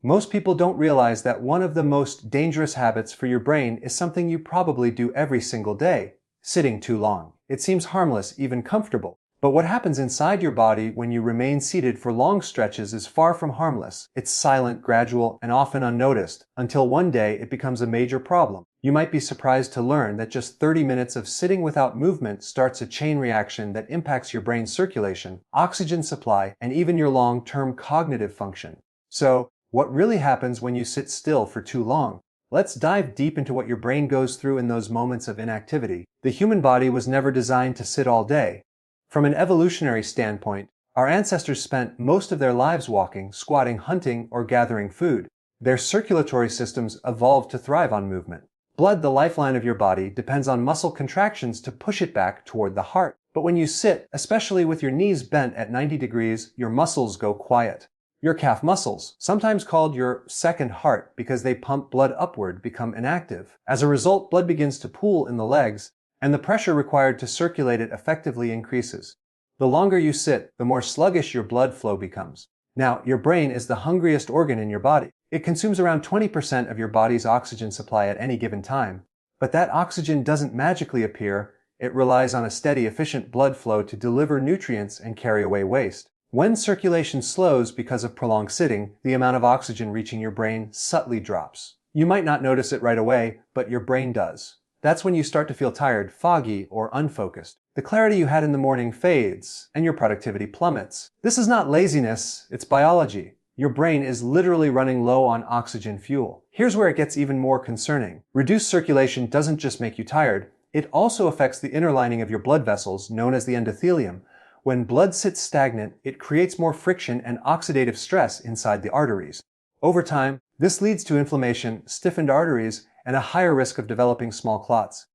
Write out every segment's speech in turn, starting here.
Most people don't realize that one of the most dangerous habits for your brain is something you probably do every single day: sitting too long. It seems harmless, even comfortable. But what happens inside your body when you remain seated for long stretches is far from harmless. It's silent, gradual, and often unnoticed, until one day it becomes a major problem. You might be surprised to learn that just 30 minutes of sitting without movement starts a chain reaction that impacts your brain's circulation, oxygen supply, and even your long-term cognitive function. So, what really happens when you sit still for too long? Let's dive deep into what your brain goes through in those moments of inactivity. The human body was never designed to sit all day. From an evolutionary standpoint, our ancestors spent most of their lives walking, squatting, hunting, or gathering food. Their circulatory systems evolved to thrive on movement. Blood, the lifeline of your body, depends on muscle contractions to push it back toward the heart. But when you sit, especially with your knees bent at 90 degrees, your muscles go quiet. Your calf muscles, sometimes called your second heart because they pump blood upward, become inactive. As a result, blood begins to pool in the legs, and the pressure required to circulate it effectively increases. The longer you sit, the more sluggish your blood flow becomes. Now, your brain is the hungriest organ in your body. It consumes around 20% of your body's oxygen supply at any given time. But that oxygen doesn't magically appear. It relies on a steady, efficient blood flow to deliver nutrients and carry away waste. When circulation slows because of prolonged sitting, the amount of oxygen reaching your brain subtly drops. You might not notice it right away, but your brain does. That's when you start to feel tired, foggy, or unfocused. The clarity you had in the morning fades, and your productivity plummets. This is not laziness, it's biology. Your brain is literally running low on oxygen fuel. Here's where it gets even more concerning. Reduced circulation doesn't just make you tired, it also affects the inner lining of your blood vessels, known as the endothelium. When blood sits stagnant, it creates more friction and oxidative stress inside the arteries. Over time, this leads to inflammation, stiffened arteries, and a higher risk of developing small clots.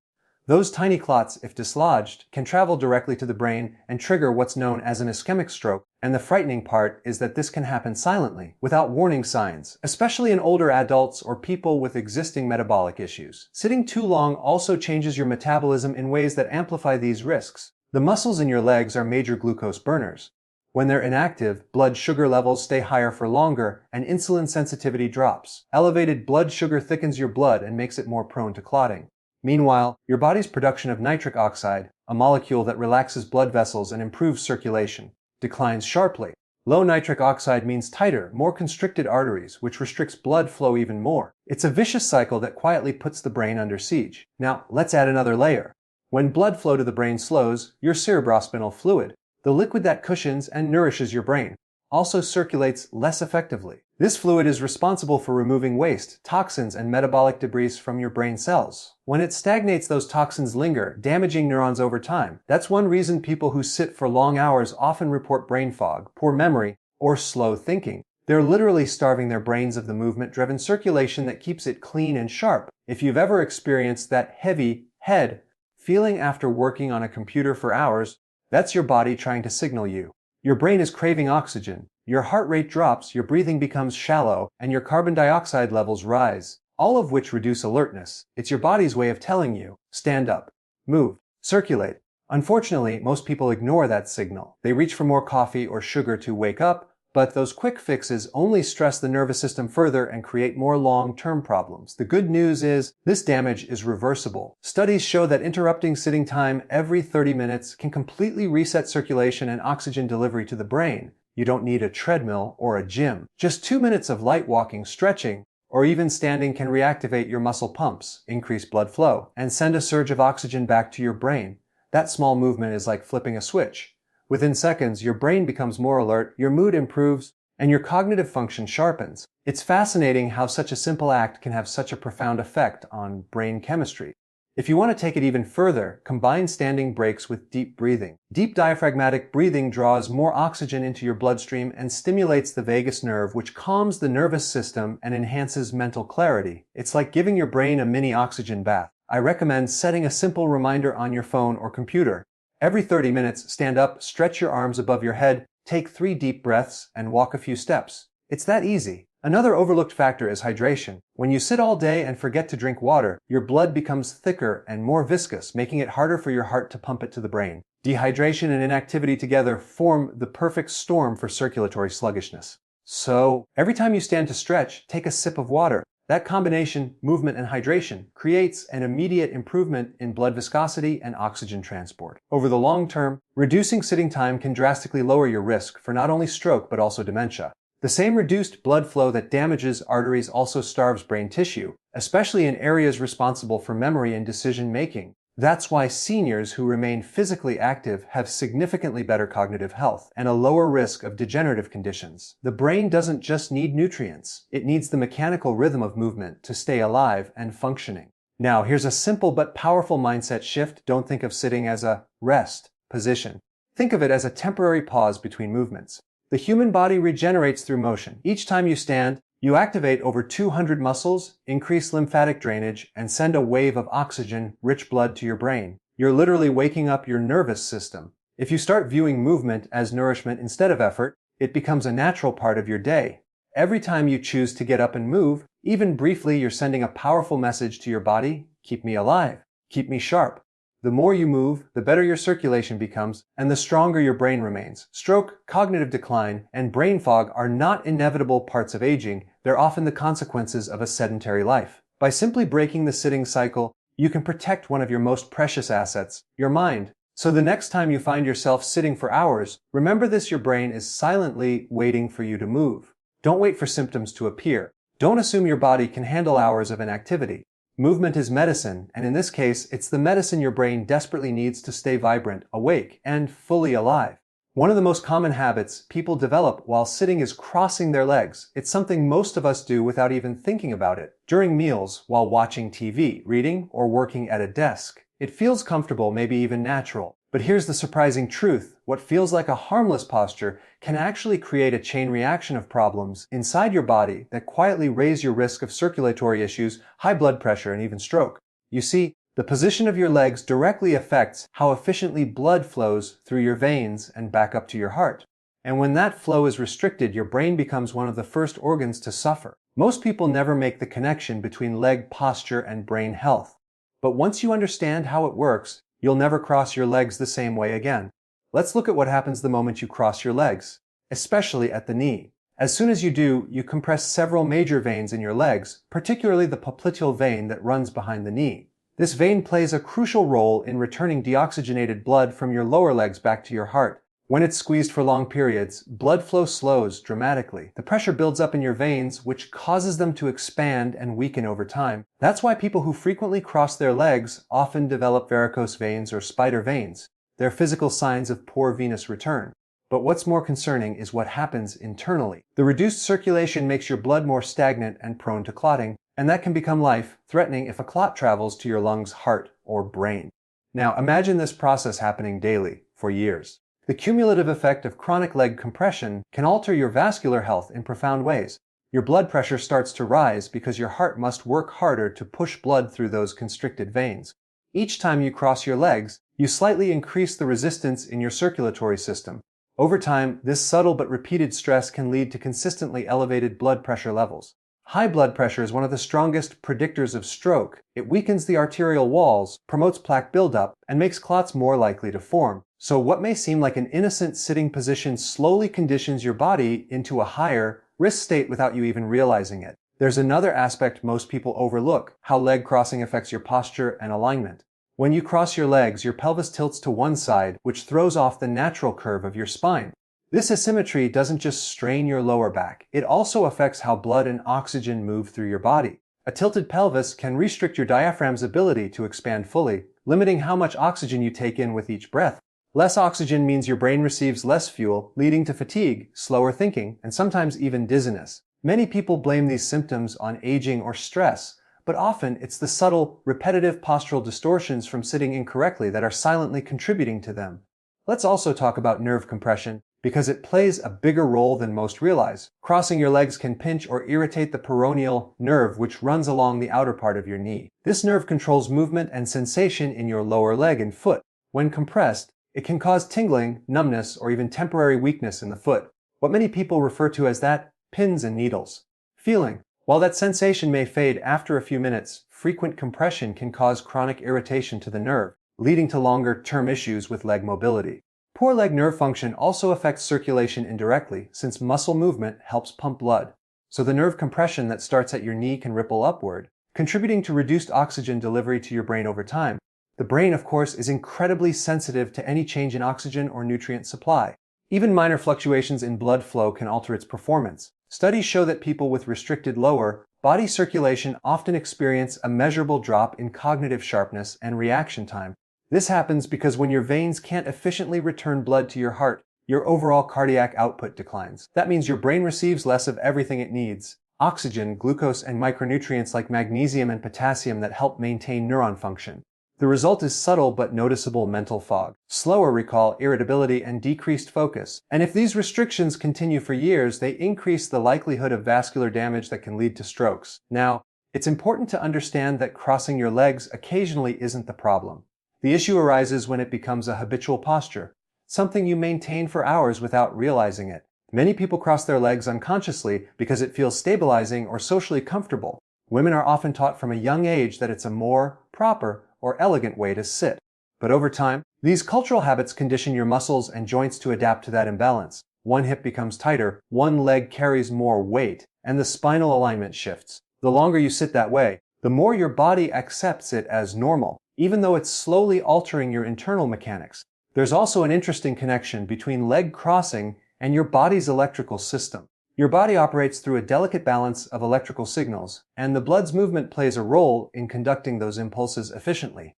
Those tiny clots, if dislodged, can travel directly to the brain and trigger what's known as an ischemic stroke. And the frightening part is that this can happen silently, without warning signs, especially in older adults or people with existing metabolic issues. Sitting too long also changes your metabolism in ways that amplify these risks. The muscles in your legs are major glucose burners. When they're inactive, blood sugar levels stay higher for longer and insulin sensitivity drops. Elevated blood sugar thickens your blood and makes it more prone to clotting. Meanwhile, your body's production of nitric oxide, a molecule that relaxes blood vessels and improves circulation, declines sharply. Low nitric oxide means tighter, more constricted arteries, which restricts blood flow even more. It's a vicious cycle that quietly puts the brain under siege. Now, let's add another layer. When blood flow to the brain slows, your cerebrospinal fluid, the liquid that cushions and nourishes your brain, also circulates less effectively. This fluid is responsible for removing waste, toxins, and metabolic debris from your brain cells. When it stagnates, those toxins linger, damaging neurons over time. That's one reason people who sit for long hours often report brain fog, poor memory, or slow thinking. They're literally starving their brains of the movement-driven circulation that keeps it clean and sharp. If you've ever experienced that heavy head feeling after working on a computer for hours, that's your body trying to signal you. Your brain is craving oxygen. Your heart rate drops, your breathing becomes shallow, and your carbon dioxide levels rise, all of which reduce alertness. It's your body's way of telling you, stand up, move, circulate. Unfortunately, most people ignore that signal. They reach for more coffee or sugar to wake up, but those quick fixes only stress the nervous system further and create more long-term problems. The good news is, this damage is reversible. Studies show that interrupting sitting time every 30 minutes can completely reset circulation and oxygen delivery to the brain. You don't need a treadmill or a gym. Just 2 minutes of light walking, stretching, or even standing can reactivate your muscle pumps, increase blood flow, and send a surge of oxygen back to your brain. That small movement is like flipping a switch. Within seconds, your brain becomes more alert, your mood improves, and your cognitive function sharpens. It's fascinating how such a simple act can have such a profound effect on brain chemistry. If you want to take it even further, combine standing breaks with deep breathing. Deep diaphragmatic breathing draws more oxygen into your bloodstream and stimulates the vagus nerve, which calms the nervous system and enhances mental clarity. It's like giving your brain a mini oxygen bath. I recommend setting a simple reminder on your phone or computer. Every 30 minutes, stand up, stretch your arms above your head, take 3 deep breaths, and walk a few steps. It's that easy. Another overlooked factor is hydration. When you sit all day and forget to drink water, your blood becomes thicker and more viscous, making it harder for your heart to pump it to the brain. Dehydration and inactivity together form the perfect storm for circulatory sluggishness. So, every time you stand to stretch, take a sip of water. That combination, movement and hydration, creates an immediate improvement in blood viscosity and oxygen transport. Over the long term, reducing sitting time can drastically lower your risk for not only stroke but also dementia. The same reduced blood flow that damages arteries also starves brain tissue, especially in areas responsible for memory and decision making. That's why seniors who remain physically active have significantly better cognitive health and a lower risk of degenerative conditions. The brain doesn't just need nutrients, it needs the mechanical rhythm of movement to stay alive and functioning. Now, here's a simple but powerful mindset shift. Don't think of sitting as a rest position. Think of it as a temporary pause between movements. The human body regenerates through motion. Each time you stand, you activate over 200 muscles, increase lymphatic drainage, and send a wave of oxygen-rich blood to your brain. You're literally waking up your nervous system. If you start viewing movement as nourishment instead of effort, it becomes a natural part of your day. Every time you choose to get up and move, even briefly, you're sending a powerful message to your body: keep me alive, keep me sharp. The more you move, the better your circulation becomes, and the stronger your brain remains. Stroke, cognitive decline, and brain fog are not inevitable parts of aging. They're often the consequences of a sedentary life. By simply breaking the sitting cycle, you can protect one of your most precious assets, your mind. So the next time you find yourself sitting for hours, remember this: your brain is silently waiting for you to move. Don't wait for symptoms to appear. Don't assume your body can handle hours of inactivity. Movement is medicine, and in this case, it's the medicine your brain desperately needs to stay vibrant, awake, and fully alive. One of the most common habits people develop while sitting is crossing their legs. It's something most of us do without even thinking about it. During meals, while watching TV, reading, or working at a desk. It feels comfortable, maybe even natural. But here's the surprising truth: what feels like a harmless posture can actually create a chain reaction of problems inside your body that quietly raise your risk of circulatory issues, high blood pressure, and even stroke. You see, the position of your legs directly affects how efficiently blood flows through your veins and back up to your heart. And when that flow is restricted, your brain becomes one of the first organs to suffer. Most people never make the connection between leg posture and brain health. But once you understand how it works, you'll never cross your legs the same way again. Let's look at what happens the moment you cross your legs, especially at the knee. As soon as you do, you compress several major veins in your legs, particularly the popliteal vein that runs behind the knee. This vein plays a crucial role in returning deoxygenated blood from your lower legs back to your heart. When it's squeezed for long periods, blood flow slows dramatically. The pressure builds up in your veins, which causes them to expand and weaken over time. That's why people who frequently cross their legs often develop varicose veins or spider veins. They're physical signs of poor venous return. But what's more concerning is what happens internally. The reduced circulation makes your blood more stagnant and prone to clotting, and that can become life-threatening if a clot travels to your lungs, heart, or brain. Now imagine this process happening daily, for years. The cumulative effect of chronic leg compression can alter your vascular health in profound ways. Your blood pressure starts to rise because your heart must work harder to push blood through those constricted veins. Each time you cross your legs, you slightly increase the resistance in your circulatory system. Over time, this subtle but repeated stress can lead to consistently elevated blood pressure levels. High blood pressure is one of the strongest predictors of stroke. It weakens the arterial walls, promotes plaque buildup, and makes clots more likely to form. So what may seem like an innocent sitting position slowly conditions your body into a higher risk state without you even realizing it. There's another aspect most people overlook: how leg crossing affects your posture and alignment. When you cross your legs, your pelvis tilts to one side, which throws off the natural curve of your spine. This asymmetry doesn't just strain your lower back, it also affects how blood and oxygen move through your body. A tilted pelvis can restrict your diaphragm's ability to expand fully, limiting how much oxygen you take in with each breath. Less oxygen means your brain receives less fuel, leading to fatigue, slower thinking, and sometimes even dizziness. Many people blame these symptoms on aging or stress, but often it's the subtle, repetitive postural distortions from sitting incorrectly that are silently contributing to them. Let's also talk about nerve compression, because it plays a bigger role than most realize. Crossing your legs can pinch or irritate the peroneal nerve, which runs along the outer part of your knee. This nerve controls movement and sensation in your lower leg and foot. When compressed, it can cause tingling, numbness, or even temporary weakness in the foot, what many people refer to as that pins and needles feeling. While that sensation may fade after a few minutes, frequent compression can cause chronic irritation to the nerve, leading to longer-term issues with leg mobility. Poor leg nerve function also affects circulation indirectly, since muscle movement helps pump blood. So the nerve compression that starts at your knee can ripple upward, contributing to reduced oxygen delivery to your brain over time. The brain, of course, is incredibly sensitive to any change in oxygen or nutrient supply. Even minor fluctuations in blood flow can alter its performance. Studies show that people with restricted lower body circulation often experience a measurable drop in cognitive sharpness and reaction time. This happens because when your veins can't efficiently return blood to your heart, your overall cardiac output declines. That means your brain receives less of everything it needs: oxygen, glucose, and micronutrients like magnesium and potassium that help maintain neuron function. The result is subtle but noticeable mental fog, slower recall, irritability, and decreased focus. And if these restrictions continue for years, they increase the likelihood of vascular damage that can lead to strokes. Now, it's important to understand that crossing your legs occasionally isn't the problem. The issue arises when it becomes a habitual posture, something you maintain for hours without realizing it. Many people cross their legs unconsciously because it feels stabilizing or socially comfortable. Women are often taught from a young age that it's a more proper or elegant way to sit. But over time, these cultural habits condition your muscles and joints to adapt to that imbalance. One hip becomes tighter, one leg carries more weight, and the spinal alignment shifts. The longer you sit that way, the more your body accepts it as normal, even though it's slowly altering your internal mechanics. There's also an interesting connection between leg crossing and your body's electrical system. Your body operates through a delicate balance of electrical signals, and the blood's movement plays a role in conducting those impulses efficiently.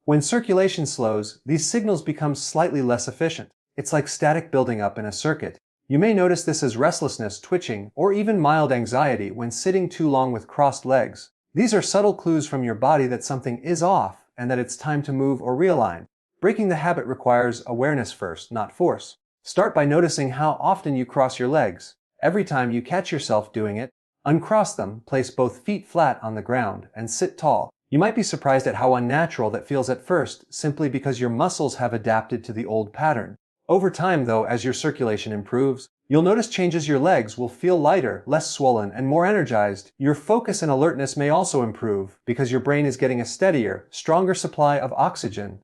When circulation slows, these signals become slightly less efficient. It's like static building up in a circuit. You may notice this as restlessness, twitching, or even mild anxiety when sitting too long with crossed legs. These are subtle clues from your body that something is off and that it's time to move or realign. Breaking the habit requires awareness first, not force. Start by noticing how often you cross your legs. Every time you catch yourself doing it, uncross them, place both feet flat on the ground, and sit tall. You might be surprised at how unnatural that feels at first, simply because your muscles have adapted to the old pattern. Over time, though, as your circulation improves, you'll notice changes. Your legs will feel lighter, less swollen, and more energized. Your focus and alertness may also improve because your brain is getting a steadier, stronger supply of oxygen.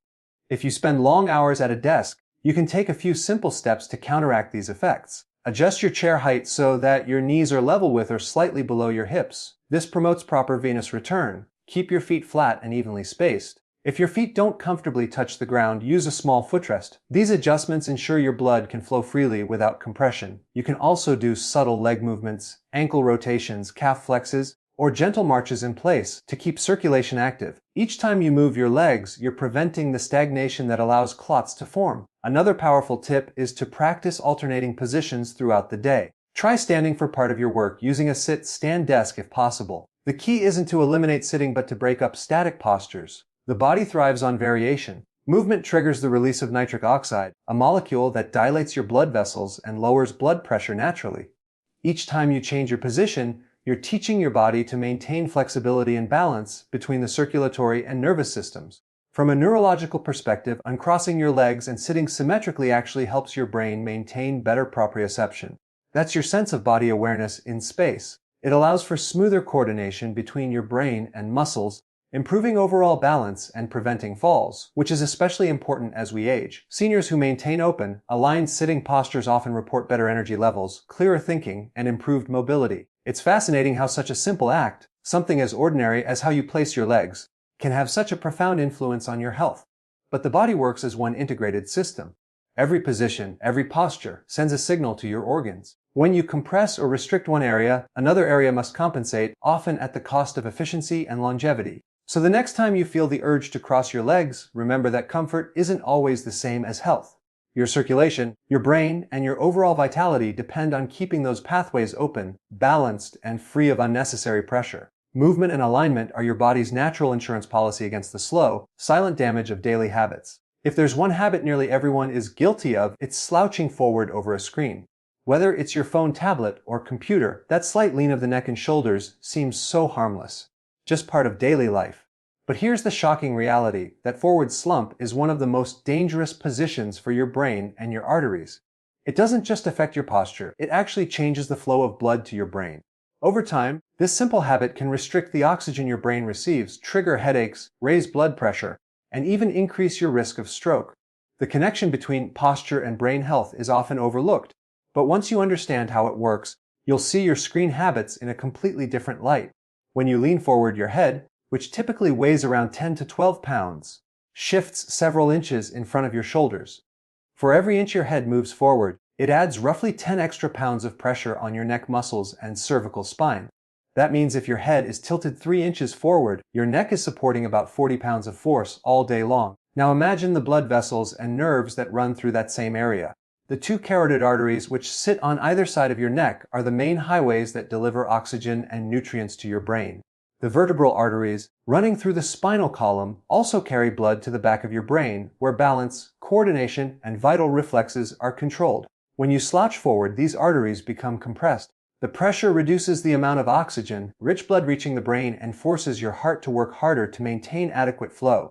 If you spend long hours at a desk, you can take a few simple steps to counteract these effects. Adjust your chair height so that your knees are level with or slightly below your hips. This promotes proper venous return. Keep your feet flat and evenly spaced. If your feet don't comfortably touch the ground, use a small footrest. These adjustments ensure your blood can flow freely without compression. You can also do subtle leg movements, ankle rotations, calf flexes, or gentle marches in place to keep circulation active. Each time you move your legs, you're preventing the stagnation that allows clots to form. Another powerful tip is to practice alternating positions throughout the day. Try standing for part of your work using a sit-stand desk if possible. The key isn't to eliminate sitting but to break up static postures. The body thrives on variation. Movement triggers the release of nitric oxide, a molecule that dilates your blood vessels and lowers blood pressure naturally. Each time you change your position, you're teaching your body to maintain flexibility and balance between the circulatory and nervous systems. From a neurological perspective, uncrossing your legs and sitting symmetrically actually helps your brain maintain better proprioception. That's your sense of body awareness in space. It allows for smoother coordination between your brain and muscles, improving overall balance and preventing falls, which is especially important as we age. Seniors who maintain open, aligned sitting postures often report better energy levels, clearer thinking, and improved mobility. It's fascinating how such a simple act, something as ordinary as how you place your legs, can have such a profound influence on your health. But the body works as one integrated system. Every position, every posture sends a signal to your organs. When you compress or restrict one area, another area must compensate, often at the cost of efficiency and longevity. So the next time you feel the urge to cross your legs, remember that comfort isn't always the same as health. Your circulation, your brain, and your overall vitality depend on keeping those pathways open, balanced, and free of unnecessary pressure. Movement and alignment are your body's natural insurance policy against the slow, silent damage of daily habits. If there's one habit nearly everyone is guilty of, it's slouching forward over a screen. Whether it's your phone, tablet, or computer, that slight lean of the neck and shoulders seems so harmless, just part of daily life. But here's the shocking reality, that forward slump is one of the most dangerous positions for your brain and your arteries. It doesn't just affect your posture, it actually changes the flow of blood to your brain. Over time, this simple habit can restrict the oxygen your brain receives, trigger headaches, raise blood pressure, and even increase your risk of stroke. The connection between posture and brain health is often overlooked, but once you understand how it works, you'll see your screen habits in a completely different light. When you lean forward, your head, which typically weighs around 10 to 12 pounds, shifts several inches in front of your shoulders. For every inch your head moves forward, it adds roughly 10 extra pounds of pressure on your neck muscles and cervical spine. That means if your head is tilted 3 inches forward, your neck is supporting about 40 pounds of force all day long. Now imagine the blood vessels and nerves that run through that same area. The two carotid arteries, which sit on either side of your neck, are the main highways that deliver oxygen and nutrients to your brain. The vertebral arteries, running through the spinal column, also carry blood to the back of your brain, where balance, coordination, and vital reflexes are controlled. When you slouch forward, these arteries become compressed. The pressure reduces the amount of oxygen, rich blood reaching the brain, and forces your heart to work harder to maintain adequate flow.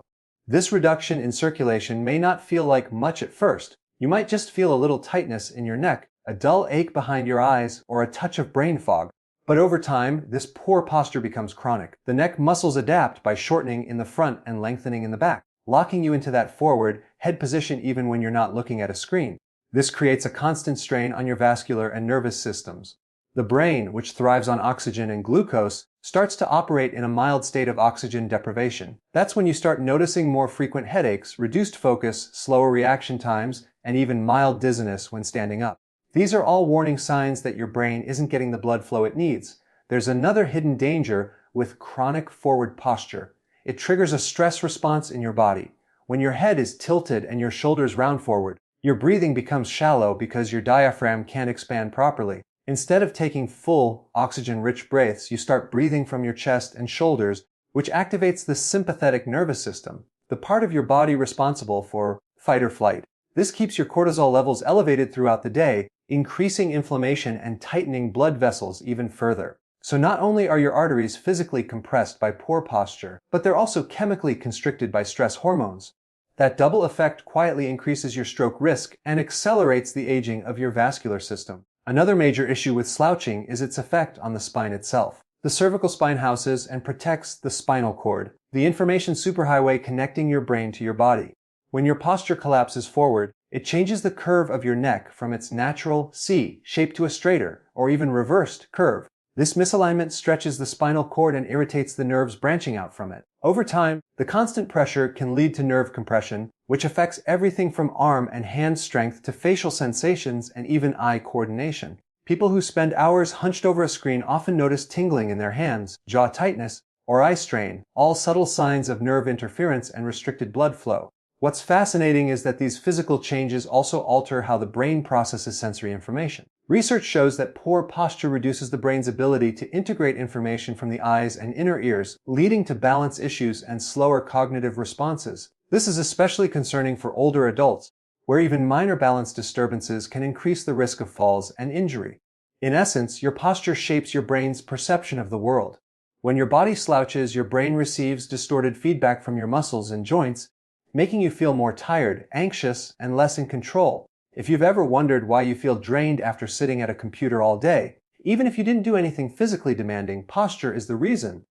This reduction in circulation may not feel like much at first. You might just feel a little tightness in your neck, a dull ache behind your eyes, or a touch of brain fog. But over time, this poor posture becomes chronic. The neck muscles adapt by shortening in the front and lengthening in the back, locking you into that forward head position even when you're not looking at a screen. This creates a constant strain on your vascular and nervous systems. The brain, which thrives on oxygen and glucose, starts to operate in a mild state of oxygen deprivation. That's when you start noticing more frequent headaches, reduced focus, slower reaction times, and even mild dizziness when standing up. These are all warning signs that your brain isn't getting the blood flow it needs. There's another hidden danger with chronic forward posture. It triggers a stress response in your body. When your head is tilted and your shoulders round forward, your breathing becomes shallow because your diaphragm can't expand properly. Instead of taking full, oxygen-rich breaths, you start breathing from your chest and shoulders, which activates the sympathetic nervous system, the part of your body responsible for fight or flight. This keeps your cortisol levels elevated throughout the day, increasing inflammation and tightening blood vessels even further. So not only are your arteries physically compressed by poor posture, but they're also chemically constricted by stress hormones. That double effect quietly increases your stroke risk and accelerates the aging of your vascular system. Another major issue with slouching is its effect on the spine itself. The cervical spine houses and protects the spinal cord, the information superhighway connecting your brain to your body. When your posture collapses forward, it changes the curve of your neck from its natural C shape to a straighter, or even reversed, curve. This misalignment stretches the spinal cord and irritates the nerves branching out from it. Over time, the constant pressure can lead to nerve compression, which affects everything from arm and hand strength to facial sensations and even eye coordination. People who spend hours hunched over a screen often notice tingling in their hands, jaw tightness, or eye strain, all subtle signs of nerve interference and restricted blood flow. What's fascinating is that these physical changes also alter how the brain processes sensory information. Research shows that poor posture reduces the brain's ability to integrate information from the eyes and inner ears, leading to balance issues and slower cognitive responses. This is especially concerning for older adults, where even minor balance disturbances can increase the risk of falls and injury. In essence, your posture shapes your brain's perception of the world. When your body slouches, your brain receives distorted feedback from your muscles and joints, making you feel more tired, anxious, and less in control. If you've ever wondered why you feel drained after sitting at a computer all day, even if you didn't do anything physically demanding, posture is the reason.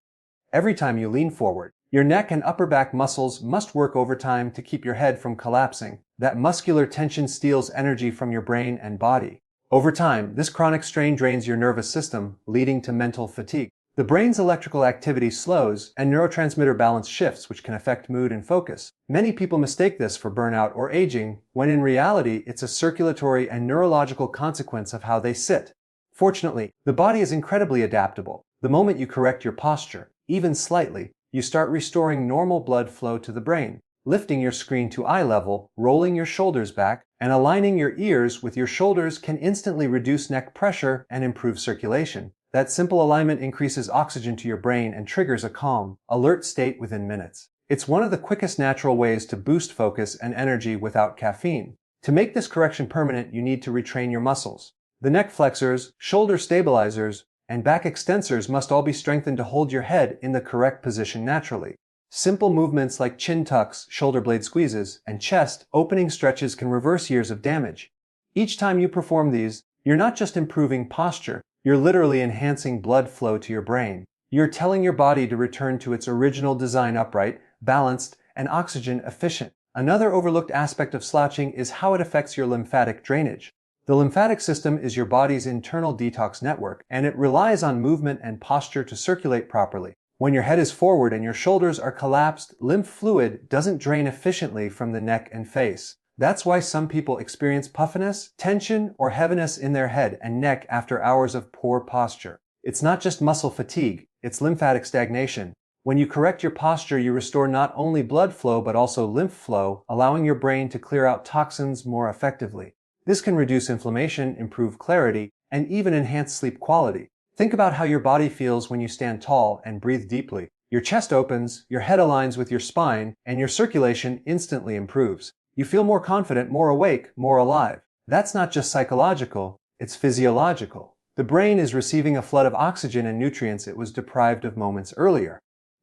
Every time you lean forward, your neck and upper back muscles must work overtime to keep your head from collapsing. That muscular tension steals energy from your brain and body. Over time, this chronic strain drains your nervous system, leading to mental fatigue. The brain's electrical activity slows and neurotransmitter balance shifts, which can affect mood and focus. Many people mistake this for burnout or aging, when in reality it's a circulatory and neurological consequence of how they sit. Fortunately, the body is incredibly adaptable. The moment you correct your posture, even slightly, you start restoring normal blood flow to the brain, lifting your screen to eye level, rolling your shoulders back, and aligning your ears with your shoulders can instantly reduce neck pressure and improve circulation. That simple alignment increases oxygen to your brain and triggers a calm, alert state within minutes. It's one of the quickest natural ways to boost focus and energy without caffeine. To make this correction permanent, you need to retrain your muscles. The neck flexors, shoulder stabilizers, and back extensors must all be strengthened to hold your head in the correct position naturally. Simple movements like chin tucks, shoulder blade squeezes, and chest opening stretches can reverse years of damage. Each time you perform these, you're not just improving posture, you're literally enhancing blood flow to your brain. You're telling your body to return to its original design: upright, balanced, and oxygen efficient. Another overlooked aspect of slouching is how it affects your lymphatic drainage. The lymphatic system is your body's internal detox network, and it relies on movement and posture to circulate properly. When your head is forward and your shoulders are collapsed, lymph fluid doesn't drain efficiently from the neck and face. That's why some people experience puffiness, tension, or heaviness in their head and neck after hours of poor posture. It's not just muscle fatigue, it's lymphatic stagnation. When you correct your posture, you restore not only blood flow but also lymph flow, allowing your brain to clear out toxins more effectively. This can reduce inflammation, improve clarity, and even enhance sleep quality. Think about how your body feels when you stand tall and breathe deeply. Your chest opens, your head aligns with your spine, and your circulation instantly improves. You feel more confident, more awake, more alive. That's not just psychological, it's physiological. The brain is receiving a flood of oxygen and nutrients it was deprived of moments earlier.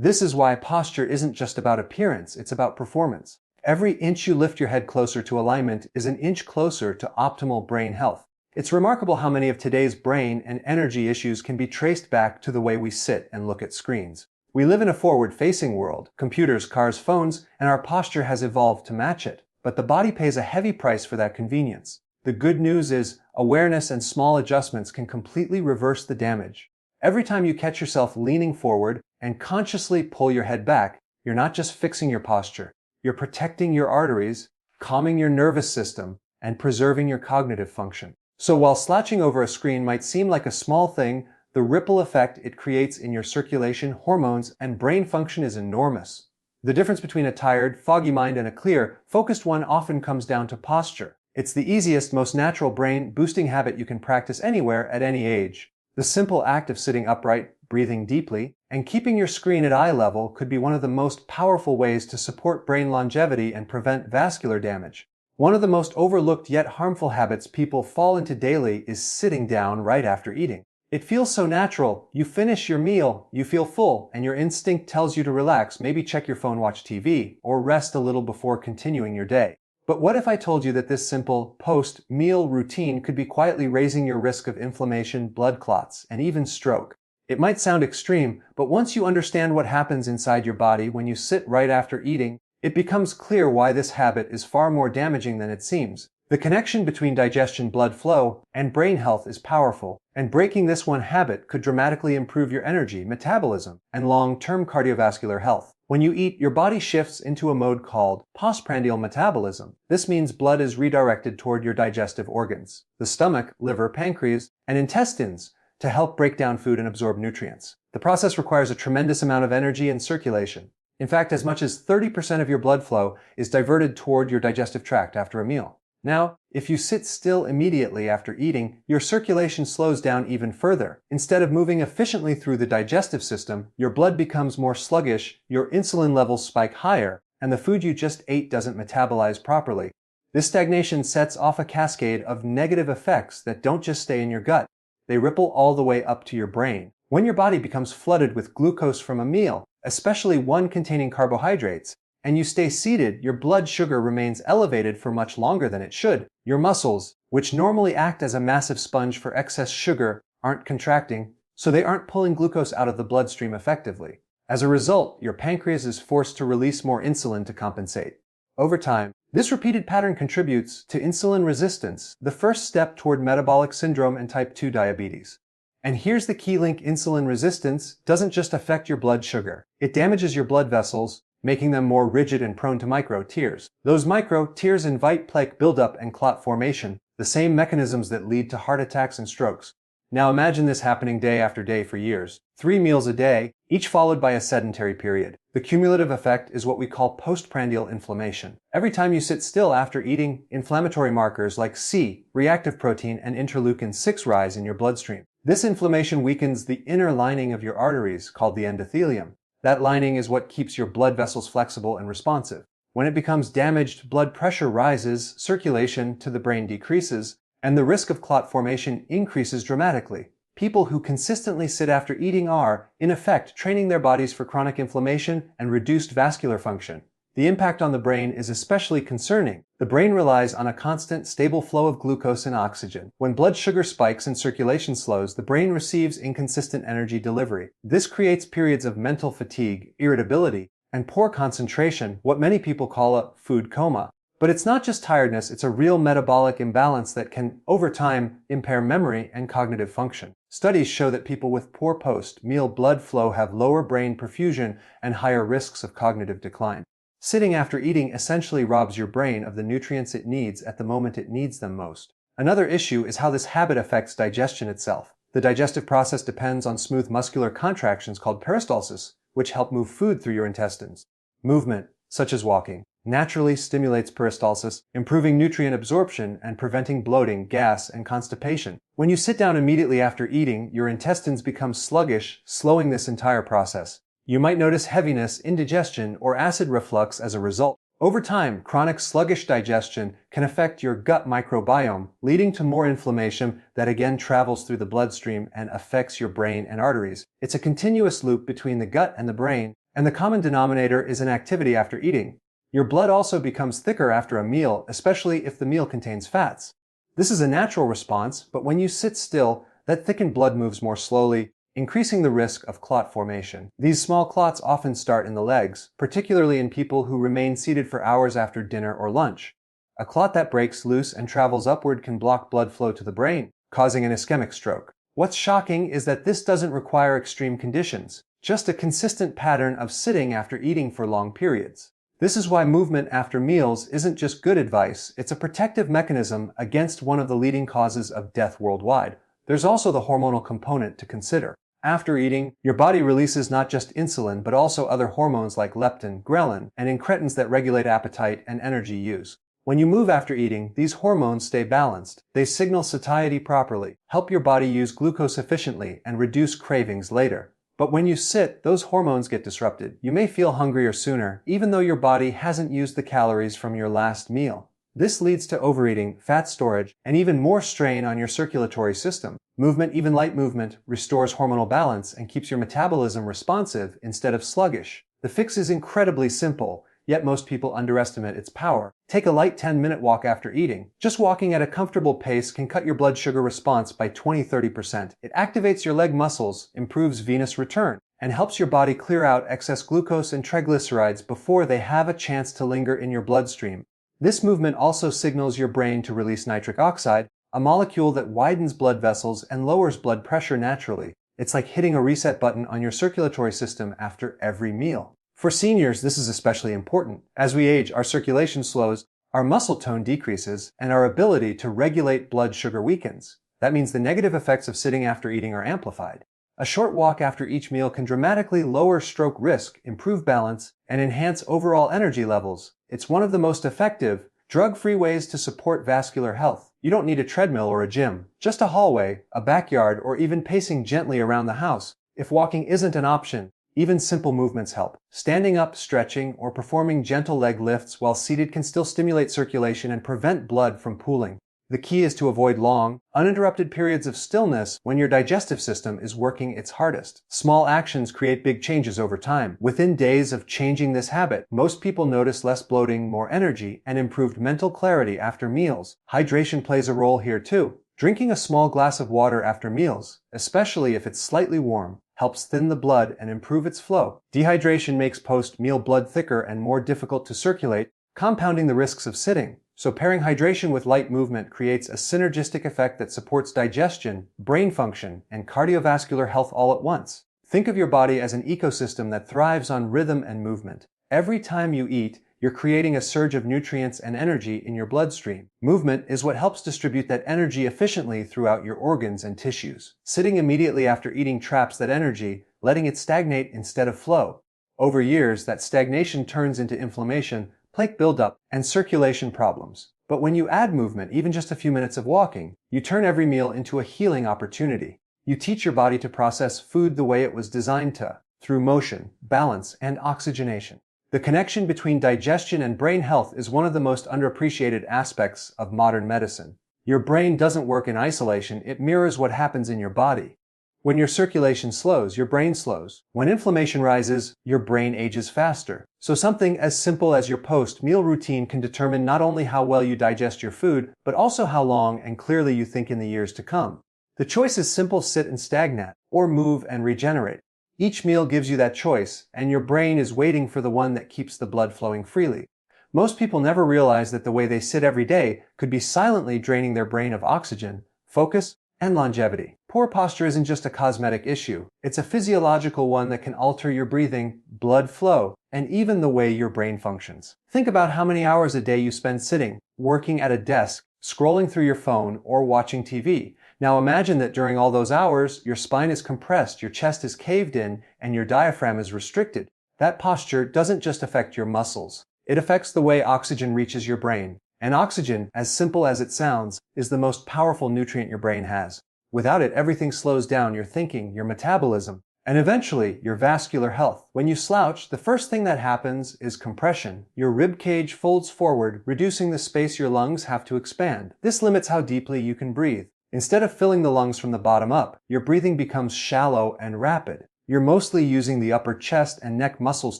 This is why posture isn't just about appearance, it's about performance. Every inch you lift your head closer to alignment is an inch closer to optimal brain health. It's remarkable how many of today's brain and energy issues can be traced back to the way we sit and look at screens. We live in a forward-facing world, computers, cars, phones, and our posture has evolved to match it. But the body pays a heavy price for that convenience. The good news is, awareness and small adjustments can completely reverse the damage. Every time you catch yourself leaning forward and consciously pull your head back, you're not just fixing your posture, you're protecting your arteries, calming your nervous system, and preserving your cognitive function. So while slouching over a screen might seem like a small thing, the ripple effect it creates in your circulation, hormones, and brain function is enormous. The difference between a tired, foggy mind and a clear, focused one often comes down to posture. It's the easiest, most natural brain-boosting habit you can practice anywhere at any age. The simple act of sitting upright, breathing deeply, and keeping your screen at eye level could be one of the most powerful ways to support brain longevity and prevent vascular damage. One of the most overlooked yet harmful habits people fall into daily is sitting down right after eating. It feels so natural. You finish your meal, you feel full, and your instinct tells you to relax, maybe check your phone, watch TV, or rest a little before continuing your day. But what if I told you that this simple post-meal routine could be quietly raising your risk of inflammation, blood clots, and even stroke? It might sound extreme, but once you understand what happens inside your body when you sit right after eating, it becomes clear why this habit is far more damaging than it seems. The connection between digestion, blood flow, and brain health is powerful, and breaking this one habit could dramatically improve your energy, metabolism, and long-term cardiovascular health. When you eat, your body shifts into a mode called postprandial metabolism. This means blood is redirected toward your digestive organs, the stomach, liver, pancreas, and intestines, to help break down food and absorb nutrients. The process requires a tremendous amount of energy and circulation. In fact, as much as 30% of your blood flow is diverted toward your digestive tract after a meal. Now, if you sit still immediately after eating, your circulation slows down even further. Instead of moving efficiently through the digestive system, your blood becomes more sluggish, your insulin levels spike higher, and the food you just ate doesn't metabolize properly. This stagnation sets off a cascade of negative effects that don't just stay in your gut. They ripple all the way up to your brain. When your body becomes flooded with glucose from a meal, especially one containing carbohydrates, and you stay seated, your blood sugar remains elevated for much longer than it should. Your muscles, which normally act as a massive sponge for excess sugar, aren't contracting, so they aren't pulling glucose out of the bloodstream effectively. As a result, your pancreas is forced to release more insulin to compensate. Over time, this repeated pattern contributes to insulin resistance, the first step toward metabolic syndrome and type 2 diabetes. And here's the key link: insulin resistance doesn't just affect your blood sugar. It damages your blood vessels, making them more rigid and prone to micro-tears. Those micro-tears invite plaque buildup and clot formation, the same mechanisms that lead to heart attacks and strokes. Now imagine this happening day after day for years. 3 meals a day, each followed by a sedentary period. The cumulative effect is what we call postprandial inflammation. Every time you sit still after eating, inflammatory markers like C, reactive protein, and interleukin-6 rise in your bloodstream. This inflammation weakens the inner lining of your arteries, called the endothelium. That lining is what keeps your blood vessels flexible and responsive. When it becomes damaged, blood pressure rises, circulation to the brain decreases, and the risk of clot formation increases dramatically. People who consistently sit after eating are, in effect, training their bodies for chronic inflammation and reduced vascular function. The impact on the brain is especially concerning. The brain relies on a constant, stable flow of glucose and oxygen. When blood sugar spikes and circulation slows, the brain receives inconsistent energy delivery. This creates periods of mental fatigue, irritability, and poor concentration, what many people call a food coma. But it's not just tiredness, it's a real metabolic imbalance that can, over time, impair memory and cognitive function. Studies show that people with poor post-meal blood flow have lower brain perfusion and higher risks of cognitive decline. Sitting after eating essentially robs your brain of the nutrients it needs at the moment it needs them most. Another issue is how this habit affects digestion itself. The digestive process depends on smooth muscular contractions called peristalsis, which help move food through your intestines. Movement, such as walking, naturally stimulates peristalsis, improving nutrient absorption and preventing bloating, gas, and constipation. When you sit down immediately after eating, your intestines become sluggish, slowing this entire process. You might notice heaviness, indigestion, or acid reflux as a result. Over time, chronic sluggish digestion can affect your gut microbiome, leading to more inflammation that again travels through the bloodstream and affects your brain and arteries. It's a continuous loop between the gut and the brain, and the common denominator is inactivity after eating. Your blood also becomes thicker after a meal, especially if the meal contains fats. This is a natural response, but when you sit still, that thickened blood moves more slowly, increasing the risk of clot formation. These small clots often start in the legs, particularly in people who remain seated for hours after dinner or lunch. A clot that breaks loose and travels upward can block blood flow to the brain, causing an ischemic stroke. What's shocking is that this doesn't require extreme conditions, just a consistent pattern of sitting after eating for long periods. This is why movement after meals isn't just good advice, it's a protective mechanism against one of the leading causes of death worldwide. There's also the hormonal component to consider. After eating, your body releases not just insulin, but also other hormones like leptin, ghrelin, and incretins that regulate appetite and energy use. When you move after eating, these hormones stay balanced. They signal satiety properly, help your body use glucose efficiently, and reduce cravings later. But when you sit, those hormones get disrupted. You may feel hungrier sooner, even though your body hasn't used the calories from your last meal. This leads to overeating, fat storage, and even more strain on your circulatory system. Movement, even light movement, restores hormonal balance and keeps your metabolism responsive instead of sluggish. The fix is incredibly simple, yet most people underestimate its power. Take a light 10-minute walk after eating. Just walking at a comfortable pace can cut your blood sugar response by 20–30%. It activates your leg muscles, improves venous return, and helps your body clear out excess glucose and triglycerides before they have a chance to linger in your bloodstream. This movement also signals your brain to release nitric oxide, a molecule that widens blood vessels and lowers blood pressure naturally. It's like hitting a reset button on your circulatory system after every meal. For seniors, this is especially important. As we age, our circulation slows, our muscle tone decreases, and our ability to regulate blood sugar weakens. That means the negative effects of sitting after eating are amplified. A short walk after each meal can dramatically lower stroke risk, improve balance, and enhance overall energy levels. It's one of the most effective, drug-free ways to support vascular health. You don't need a treadmill or a gym, just a hallway, a backyard, or even pacing gently around the house. If walking isn't an option, even simple movements help. Standing up, stretching, or performing gentle leg lifts while seated can still stimulate circulation and prevent blood from pooling. The key is to avoid long, uninterrupted periods of stillness when your digestive system is working its hardest. Small actions create big changes over time. Within days of changing this habit, most people notice less bloating, more energy, and improved mental clarity after meals. Hydration plays a role here too. Drinking a small glass of water after meals, especially if it's slightly warm, helps thin the blood and improve its flow. Dehydration makes post-meal blood thicker and more difficult to circulate, compounding the risks of sitting. So pairing hydration with light movement creates a synergistic effect that supports digestion, brain function, and cardiovascular health all at once. Think of your body as an ecosystem that thrives on rhythm and movement. Every time you eat, you're creating a surge of nutrients and energy in your bloodstream. Movement is what helps distribute that energy efficiently throughout your organs and tissues. Sitting immediately after eating traps that energy, letting it stagnate instead of flow. Over years, that stagnation turns into inflammation, plaque buildup, and circulation problems. But when you add movement, even just a few minutes of walking, you turn every meal into a healing opportunity. You teach your body to process food the way it was designed to, through motion, balance, and oxygenation. The connection between digestion and brain health is one of the most underappreciated aspects of modern medicine. Your brain doesn't work in isolation, it mirrors what happens in your body. When your circulation slows, your brain slows. When inflammation rises, your brain ages faster. So something as simple as your post-meal routine can determine not only how well you digest your food, but also how long and clearly you think in the years to come. The choice is simple: sit and stagnate, or move and regenerate. Each meal gives you that choice, and your brain is waiting for the one that keeps the blood flowing freely. Most people never realize that the way they sit every day could be silently draining their brain of oxygen, focus, and longevity. Poor posture isn't just a cosmetic issue. It's a physiological one that can alter your breathing, blood flow, and even the way your brain functions. Think about how many hours a day you spend sitting, working at a desk, scrolling through your phone, or watching TV. Now imagine that during all those hours, your spine is compressed, your chest is caved in, and your diaphragm is restricted. That posture doesn't just affect your muscles. It affects the way oxygen reaches your brain. And oxygen, as simple as it sounds, is the most powerful nutrient your brain has. Without it, everything slows down: your thinking, your metabolism, and eventually your vascular health. When you slouch, the first thing that happens is compression. Your rib cage folds forward, reducing the space your lungs have to expand. This limits how deeply you can breathe. Instead of filling the lungs from the bottom up, your breathing becomes shallow and rapid. You're mostly using the upper chest and neck muscles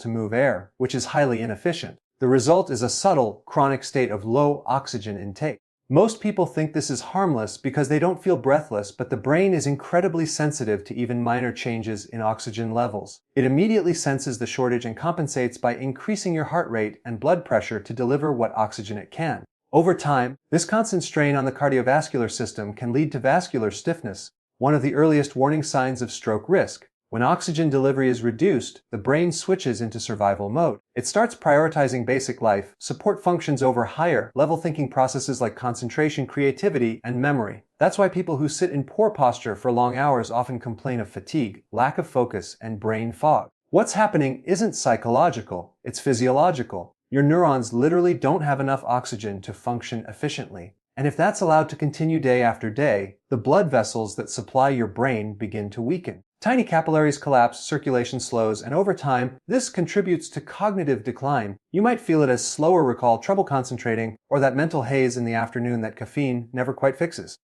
to move air, which is highly inefficient. The result is a subtle, chronic state of low oxygen intake. Most people think this is harmless because they don't feel breathless, but the brain is incredibly sensitive to even minor changes in oxygen levels. It immediately senses the shortage and compensates by increasing your heart rate and blood pressure to deliver what oxygen it can. Over time, this constant strain on the cardiovascular system can lead to vascular stiffness, one of the earliest warning signs of stroke risk. When oxygen delivery is reduced, the brain switches into survival mode. It starts prioritizing basic life support functions over higher-level thinking processes like concentration, creativity, and memory. That's why people who sit in poor posture for long hours often complain of fatigue, lack of focus, and brain fog. What's happening isn't psychological, it's physiological. Your neurons literally don't have enough oxygen to function efficiently. And if that's allowed to continue day after day, the blood vessels that supply your brain begin to weaken. Tiny capillaries collapse, circulation slows, and over time, this contributes to cognitive decline. You might feel it as slower recall, trouble concentrating, or that mental haze in the afternoon that caffeine never quite fixes.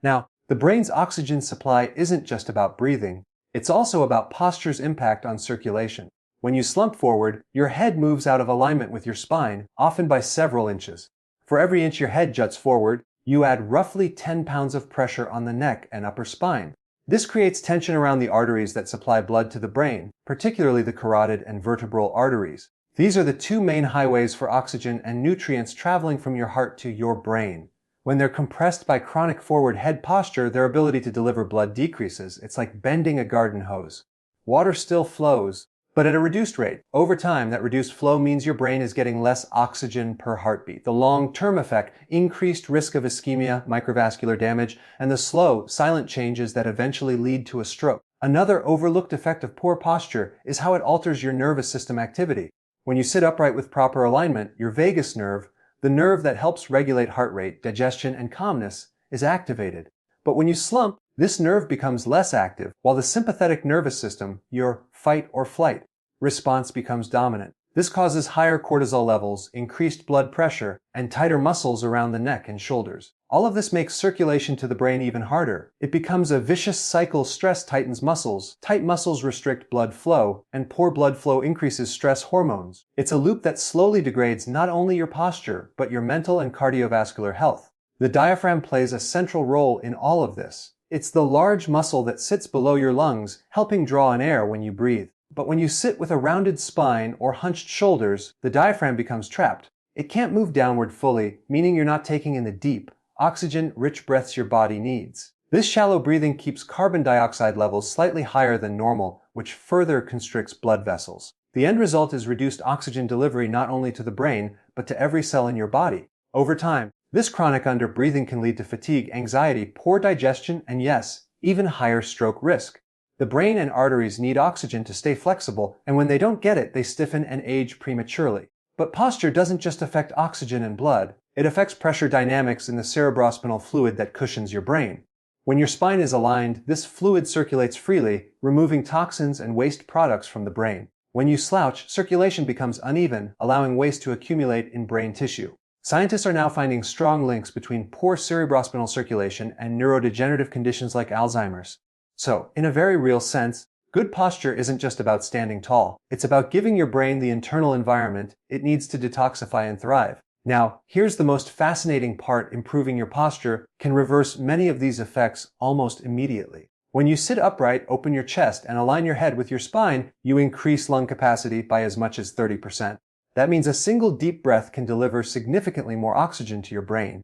Now, the brain's oxygen supply isn't just about breathing. It's also about posture's impact on circulation. When you slump forward, your head moves out of alignment with your spine, often by several inches. For every inch your head juts forward, you add roughly 10 pounds of pressure on the neck and upper spine. This creates tension around the arteries that supply blood to the brain, particularly the carotid and vertebral arteries. These are the two main highways for oxygen and nutrients traveling from your heart to your brain. When they're compressed by chronic forward head posture, their ability to deliver blood decreases. It's like bending a garden hose. Water still flows, but at a reduced rate. Over time, that reduced flow means your brain is getting less oxygen per heartbeat. The long-term effect, increased risk of ischemia, microvascular damage, and the slow, silent changes that eventually lead to a stroke. Another overlooked effect of poor posture is how it alters your nervous system activity. When you sit upright with proper alignment, your vagus nerve, the nerve that helps regulate heart rate, digestion, and calmness, is activated. But when you slump, this nerve becomes less active, while the sympathetic nervous system, your fight or flight response, becomes dominant. This causes higher cortisol levels, increased blood pressure, and tighter muscles around the neck and shoulders. All of this makes circulation to the brain even harder. It becomes a vicious cycle. Stress tightens muscles, tight muscles restrict blood flow, and poor blood flow increases stress hormones. It's a loop that slowly degrades not only your posture, but your mental and cardiovascular health. The diaphragm plays a central role in all of this. It's the large muscle that sits below your lungs, helping draw in air when you breathe. But when you sit with a rounded spine or hunched shoulders, the diaphragm becomes trapped. It can't move downward fully, meaning you're not taking in the deep, oxygen-rich breaths your body needs. This shallow breathing keeps carbon dioxide levels slightly higher than normal, which further constricts blood vessels. The end result is reduced oxygen delivery not only to the brain, but to every cell in your body. Over time, this chronic underbreathing can lead to fatigue, anxiety, poor digestion, and yes, even higher stroke risk. The brain and arteries need oxygen to stay flexible, and when they don't get it, they stiffen and age prematurely. But posture doesn't just affect oxygen and blood. It affects pressure dynamics in the cerebrospinal fluid that cushions your brain. When your spine is aligned, this fluid circulates freely, removing toxins and waste products from the brain. When you slouch, circulation becomes uneven, allowing waste to accumulate in brain tissue. Scientists are now finding strong links between poor cerebrospinal circulation and neurodegenerative conditions like Alzheimer's. So, in a very real sense, good posture isn't just about standing tall. It's about giving your brain the internal environment it needs to detoxify and thrive. Now, here's the most fascinating part: improving your posture can reverse many of these effects almost immediately. When you sit upright, open your chest, and align your head with your spine, you increase lung capacity by as much as 30%. That means a single deep breath can deliver significantly more oxygen to your brain.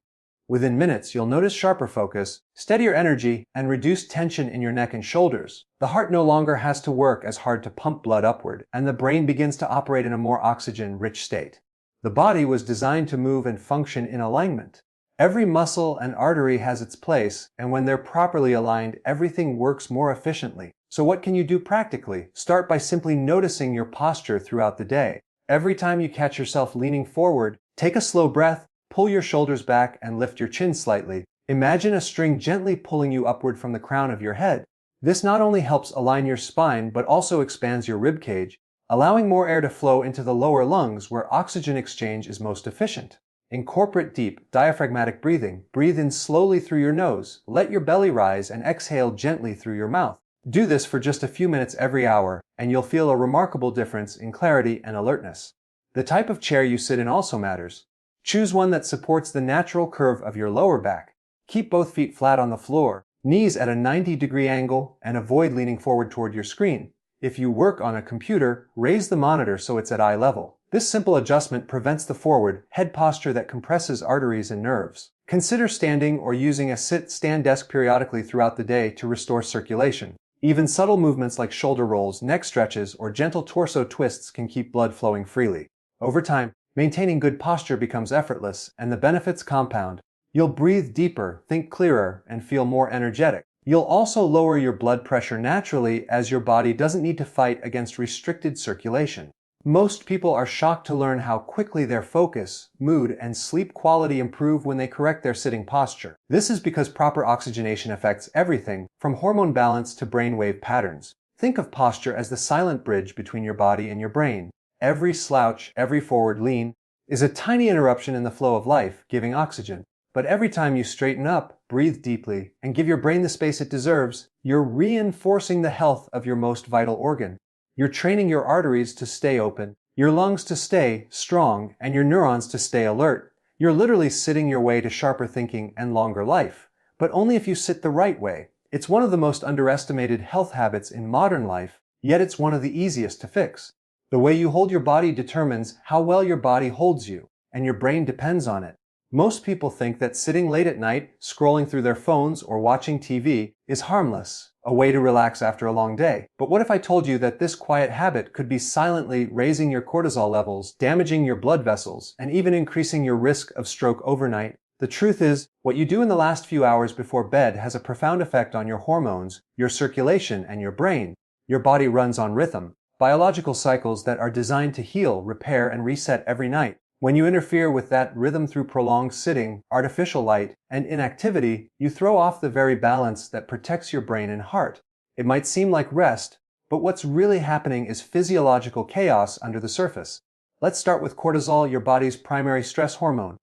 Within minutes, you'll notice sharper focus, steadier energy, and reduced tension in your neck and shoulders. The heart no longer has to work as hard to pump blood upward, and the brain begins to operate in a more oxygen-rich state. The body was designed to move and function in alignment. Every muscle and artery has its place, and when they're properly aligned, everything works more efficiently. So what can you do practically? Start by simply noticing your posture throughout the day. Every time you catch yourself leaning forward, take a slow breath, pull your shoulders back, and lift your chin slightly. Imagine a string gently pulling you upward from the crown of your head. This not only helps align your spine, but also expands your rib cage, allowing more air to flow into the lower lungs where oxygen exchange is most efficient. Incorporate deep, diaphragmatic breathing. Breathe in slowly through your nose, let your belly rise, and exhale gently through your mouth. Do this for just a few minutes every hour, and you'll feel a remarkable difference in clarity and alertness. The type of chair you sit in also matters. Choose one that supports the natural curve of your lower back. Keep both feet flat on the floor, knees at a 90-degree angle, and avoid leaning forward toward your screen. If you work on a computer, raise the monitor so it's at eye level. This simple adjustment prevents the forward, head posture that compresses arteries and nerves. Consider standing or using a sit-stand desk periodically throughout the day to restore circulation. Even subtle movements like shoulder rolls, neck stretches, or gentle torso twists can keep blood flowing freely. Over time, maintaining good posture becomes effortless, and the benefits compound. You'll breathe deeper, think clearer, and feel more energetic. You'll also lower your blood pressure naturally as your body doesn't need to fight against restricted circulation. Most people are shocked to learn how quickly their focus, mood, and sleep quality improve when they correct their sitting posture. This is because proper oxygenation affects everything from hormone balance to brainwave patterns. Think of posture as the silent bridge between your body and your brain. Every slouch, every forward lean is a tiny interruption in the flow of life, giving oxygen. But every time you straighten up, breathe deeply, and give your brain the space it deserves, you're reinforcing the health of your most vital organ. You're training your arteries to stay open, your lungs to stay strong, and your neurons to stay alert. You're literally sitting your way to sharper thinking and longer life. But only if you sit the right way. It's one of the most underestimated health habits in modern life, yet it's one of the easiest to fix. The way you hold your body determines how well your body holds you, and your brain depends on it. Most people think that sitting late at night, scrolling through their phones or watching TV is harmless, a way to relax after a long day. But what if I told you that this quiet habit could be silently raising your cortisol levels, damaging your blood vessels, and even increasing your risk of stroke overnight? The truth is, what you do in the last few hours before bed has a profound effect on your hormones, your circulation, and your brain. Your body runs on rhythm, biological cycles that are designed to heal, repair, and reset every night. When you interfere with that rhythm through prolonged sitting, artificial light, and inactivity, you throw off the very balance that protects your brain and heart. It might seem like rest, but what's really happening is physiological chaos under the surface. Let's start with cortisol, your body's primary stress hormone.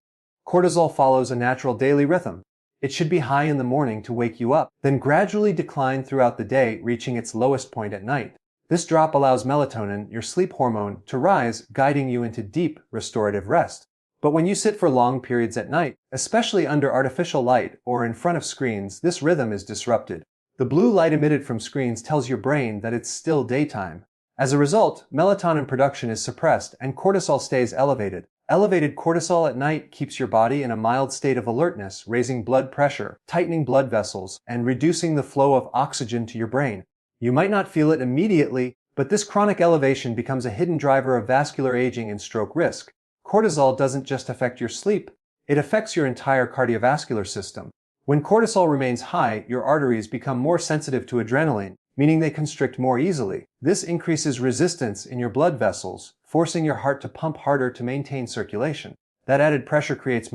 Cortisol follows a natural daily rhythm. It should be high in the morning to wake you up, then gradually decline throughout the day, reaching its lowest point at night. This drop allows melatonin, your sleep hormone, to rise, guiding you into deep, restorative rest. But when you sit for long periods at night, especially under artificial light or in front of screens, this rhythm is disrupted. The blue light emitted from screens tells your brain that it's still daytime. As a result, melatonin production is suppressed and cortisol stays elevated. Elevated cortisol at night keeps your body in a mild state of alertness, raising blood pressure, tightening blood vessels, and reducing the flow of oxygen to your brain. You might not feel it immediately, but this chronic elevation becomes a hidden driver of vascular aging and stroke risk. Cortisol doesn't just affect your sleep, it affects your entire cardiovascular system. When cortisol remains high, your arteries become more sensitive to adrenaline, meaning they constrict more easily. This increases resistance in your blood vessels, forcing your heart to pump harder to maintain circulation. That added pressure creates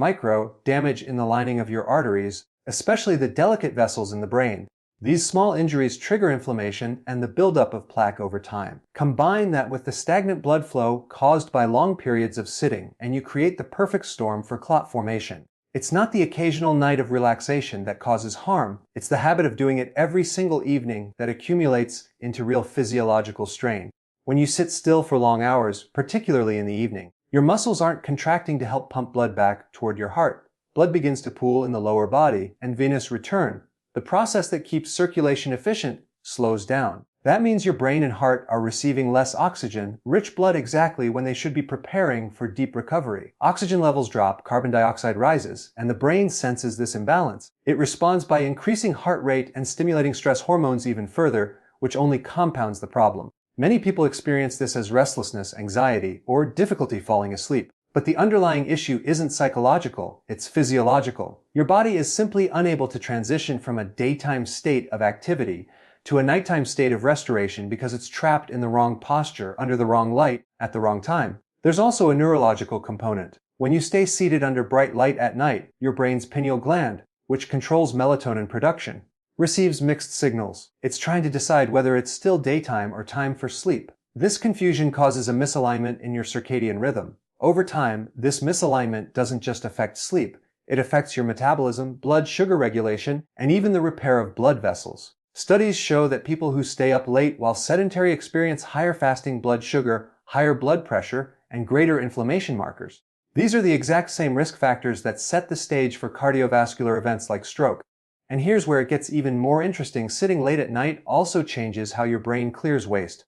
damage in the lining of your arteries, especially the delicate vessels in the brain. These small injuries trigger inflammation and the buildup of plaque over time. Combine that with the stagnant blood flow caused by long periods of sitting, and you create the perfect storm for clot formation. It's not the occasional night of relaxation that causes harm, it's the habit of doing it every single evening that accumulates into real physiological strain. When you sit still for long hours, particularly in the evening, your muscles aren't contracting to help pump blood back toward your heart. Blood begins to pool in the lower body, and venous return, The process that keeps circulation efficient slows down. That means your brain and heart are receiving less oxygen, rich blood exactly when they should be preparing for deep recovery. Oxygen levels drop, carbon dioxide rises, and the brain senses this imbalance. It responds by increasing heart rate and stimulating stress hormones even further, which only compounds the problem. Many people experience this as restlessness, anxiety, or difficulty falling asleep. But the underlying issue isn't psychological, it's physiological. Your body is simply unable to transition from a daytime state of activity to a nighttime state of restoration because it's trapped in the wrong posture, under the wrong light, at the wrong time. There's also a neurological component. When you stay seated under bright light at night, your brain's pineal gland, which controls melatonin production, receives mixed signals. It's trying to decide whether it's still daytime or time for sleep. This confusion causes a misalignment in your circadian rhythm. Over time, this misalignment doesn't just affect sleep. It affects your metabolism, blood sugar regulation, and even the repair of blood vessels. Studies show that people who stay up late while sedentary experience higher fasting blood sugar, higher blood pressure, and greater inflammation markers. These are the exact same risk factors that set the stage for cardiovascular events like stroke. And here's where it gets even more interesting. Sitting late at night also changes how your brain clears waste.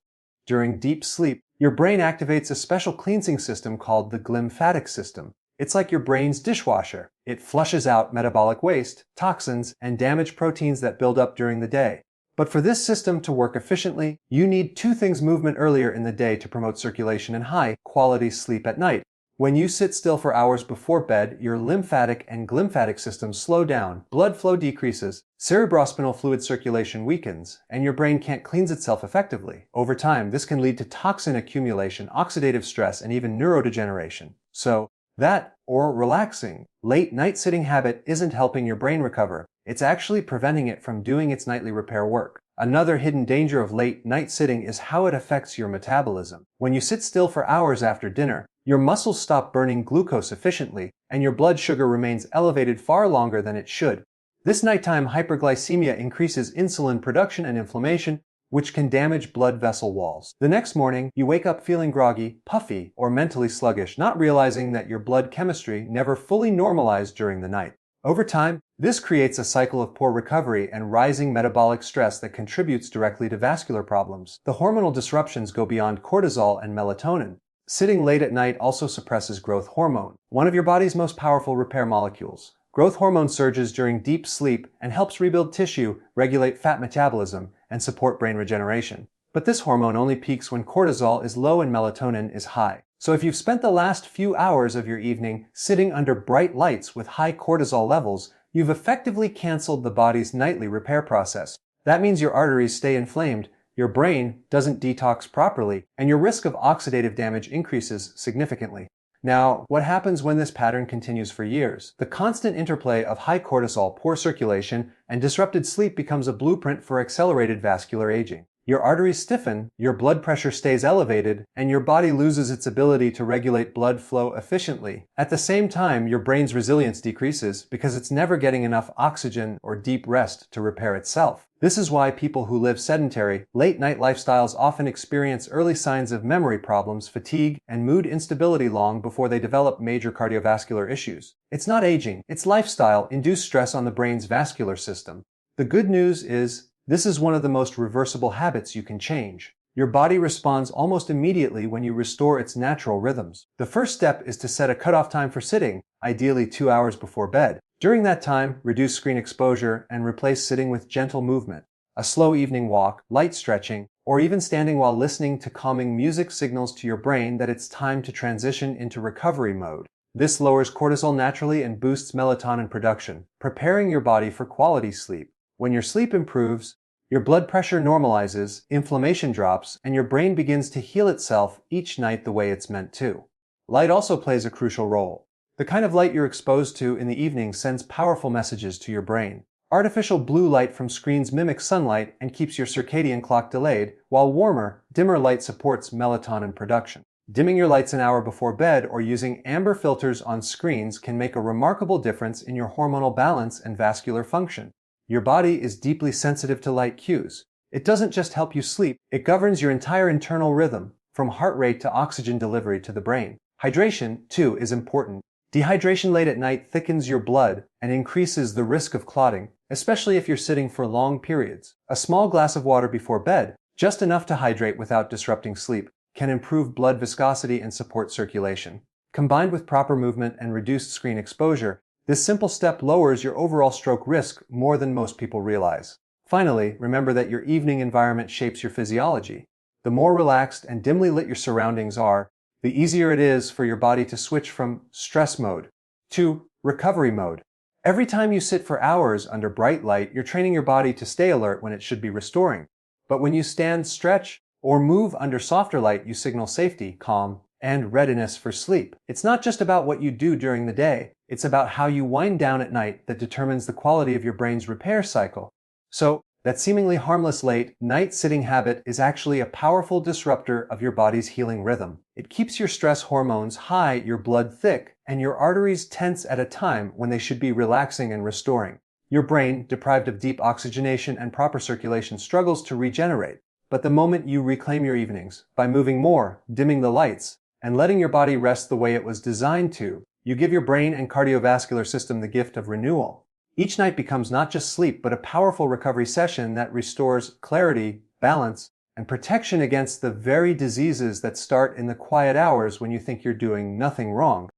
During deep sleep, your brain activates a special cleansing system called the glymphatic system. It's like your brain's dishwasher. It flushes out metabolic waste, toxins, and damaged proteins that build up during the day. But for this system to work efficiently, you need two things: movement earlier in the day to promote circulation and high-quality sleep at night. When you sit still for hours before bed, your lymphatic and glymphatic systems slow down, blood flow decreases, cerebrospinal fluid circulation weakens, and your brain can't cleanse itself effectively. Over time, this can lead to toxin accumulation, oxidative stress, and even neurodegeneration. So, that, or relaxing, late night sitting habit isn't helping your brain recover. It's actually preventing it from doing its nightly repair work. Another hidden danger of late night sitting is how it affects your metabolism. When you sit still for hours after dinner, your muscles stop burning glucose efficiently, and your blood sugar remains elevated far longer than it should. This nighttime hyperglycemia increases insulin production and inflammation, which can damage blood vessel walls. The next morning, you wake up feeling groggy, puffy, or mentally sluggish, not realizing that your blood chemistry never fully normalized during the night. Over time, this creates a cycle of poor recovery and rising metabolic stress that contributes directly to vascular problems. The hormonal disruptions go beyond cortisol and melatonin. Sitting late at night also suppresses growth hormone, one of your body's most powerful repair molecules. Growth hormone surges during deep sleep and helps rebuild tissue, regulate fat metabolism, and support brain regeneration. But this hormone only peaks when cortisol is low and melatonin is high. So if you've spent the last few hours of your evening sitting under bright lights with high cortisol levels, you've effectively canceled the body's nightly repair process. That means your arteries stay inflamed, your brain doesn't detox properly, and your risk of oxidative damage increases significantly. Now, what happens when this pattern continues for years? The constant interplay of high cortisol, poor circulation, and disrupted sleep becomes a blueprint for accelerated vascular aging. Your arteries stiffen, your blood pressure stays elevated, and your body loses its ability to regulate blood flow efficiently. At the same time, your brain's resilience decreases because it's never getting enough oxygen or deep rest to repair itself. This is why people who live sedentary, late-night lifestyles often experience early signs of memory problems, fatigue, and mood instability long before they develop major cardiovascular issues. It's not aging, it's lifestyle-induced stress on the brain's vascular system. The good news is, this is one of the most reversible habits you can change. Your body responds almost immediately when you restore its natural rhythms. The first step is to set a cutoff time for sitting, ideally 2 hours before bed. During that time, reduce screen exposure and replace sitting with gentle movement. A slow evening walk, light stretching, or even standing while listening to calming music signals to your brain that it's time to transition into recovery mode. This lowers cortisol naturally and boosts melatonin production, preparing your body for quality sleep. When your sleep improves, your blood pressure normalizes, inflammation drops, and your brain begins to heal itself each night the way it's meant to. Light also plays a crucial role. The kind of light you're exposed to in the evening sends powerful messages to your brain. Artificial blue light from screens mimics sunlight and keeps your circadian clock delayed, while warmer, dimmer light supports melatonin production. Dimming your lights an hour before bed or using amber filters on screens can make a remarkable difference in your hormonal balance and vascular function. Your body is deeply sensitive to light cues. It doesn't just help you sleep, it governs your entire internal rhythm, from heart rate to oxygen delivery to the brain. Hydration, too, is important. Dehydration late at night thickens your blood and increases the risk of clotting, especially if you're sitting for long periods. A small glass of water before bed, just enough to hydrate without disrupting sleep, can improve blood viscosity and support circulation. Combined with proper movement and reduced screen exposure, this simple step lowers your overall stroke risk more than most people realize. Finally, remember that your evening environment shapes your physiology. The more relaxed and dimly lit your surroundings are, the easier it is for your body to switch from stress mode to recovery mode. Every time you sit for hours under bright light, you're training your body to stay alert when it should be restoring. But when you stand, stretch, or move under softer light, you signal safety, calm, and readiness for sleep. It's not just about what you do during the day, it's about how you wind down at night that determines the quality of your brain's repair cycle. So, that seemingly harmless late night sitting habit is actually a powerful disruptor of your body's healing rhythm. It keeps your stress hormones high, your blood thick, and your arteries tense at a time when they should be relaxing and restoring. Your brain, deprived of deep oxygenation and proper circulation, struggles to regenerate. But the moment you reclaim your evenings, by moving more, dimming the lights, and letting your body rest the way it was designed to, you give your brain and cardiovascular system the gift of renewal. Each night becomes not just sleep, but a powerful recovery session that restores clarity, balance, and protection against the very diseases that start in the quiet hours when you think you're doing nothing wrong.